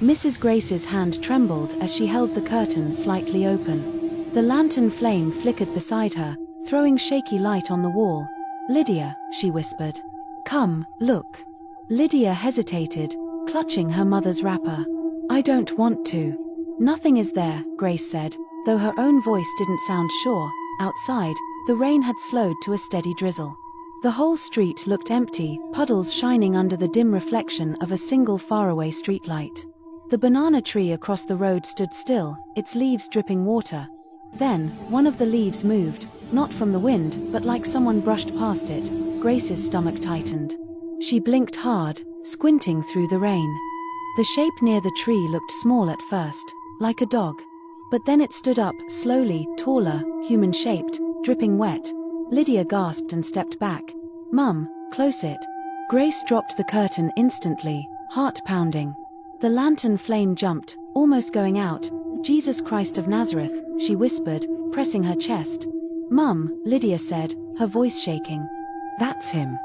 Mrs. Grace's hand trembled as she held the curtain slightly open. The lantern flame flickered beside her, throwing shaky light on the wall. "Lydia," she whispered. "Come, look." Lydia hesitated, clutching her mother's wrapper. "I don't want to." "Nothing is there," Grace said, though her own voice didn't sound sure. Outside, the rain had slowed to a steady drizzle. The whole street looked empty, puddles shining under the dim reflection of a single faraway streetlight. The banana tree across the road stood still, its leaves dripping water. Then, one of the leaves moved, not from the wind, but like someone brushed past it. Grace's stomach tightened. She blinked hard, squinting through the rain. The shape near the tree looked small at first, like a dog. But then it stood up, slowly, taller, human-shaped, dripping wet. Lydia gasped and stepped back. "Mum, close it." Grace dropped the curtain instantly, heart pounding. The lantern flame jumped, almost going out. "Jesus Christ of Nazareth," she whispered, pressing her chest. "Mum," Lydia said, her voice shaking. "That's him.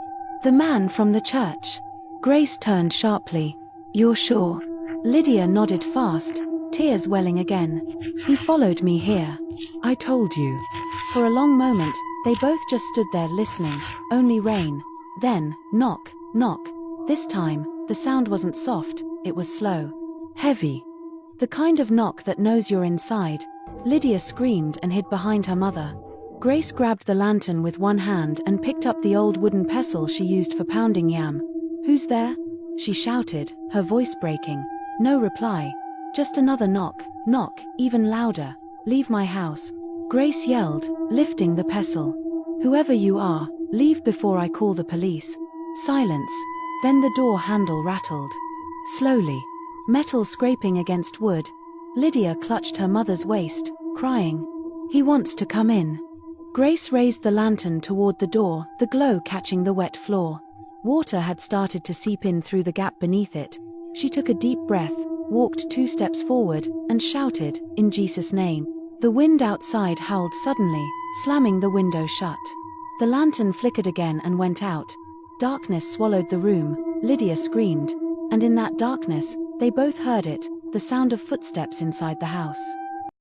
The man from the church." Grace turned sharply. "You're sure?" Lydia nodded fast, tears welling again. "He followed me here. I told you." For a long moment, they both just stood there listening, only rain. Then, knock, knock. This time, the sound wasn't soft, it was slow. Heavy. The kind of knock that knows you're inside. Lydia screamed and hid behind her mother. Grace grabbed the lantern with one hand and picked up the old wooden pestle she used for pounding yam. "Who's there?" she shouted, her voice breaking. No reply. Just another knock, knock, even louder. "Leave my house," Grace yelled, lifting the pestle. "Whoever you are, leave before I call the police." Silence. Then the door handle rattled. Slowly. Metal scraping against wood. Lydia clutched her mother's waist, crying. "He wants to come in." Grace raised the lantern toward the door, the glow catching the wet floor. Water had started to seep in through the gap beneath it. She took a deep breath, walked 2 steps forward, and shouted, "In Jesus' name." The wind outside howled suddenly, slamming the window shut. The lantern flickered again and went out. Darkness swallowed the room. Lydia screamed. And in that darkness, they both heard it, the sound of footsteps inside the house.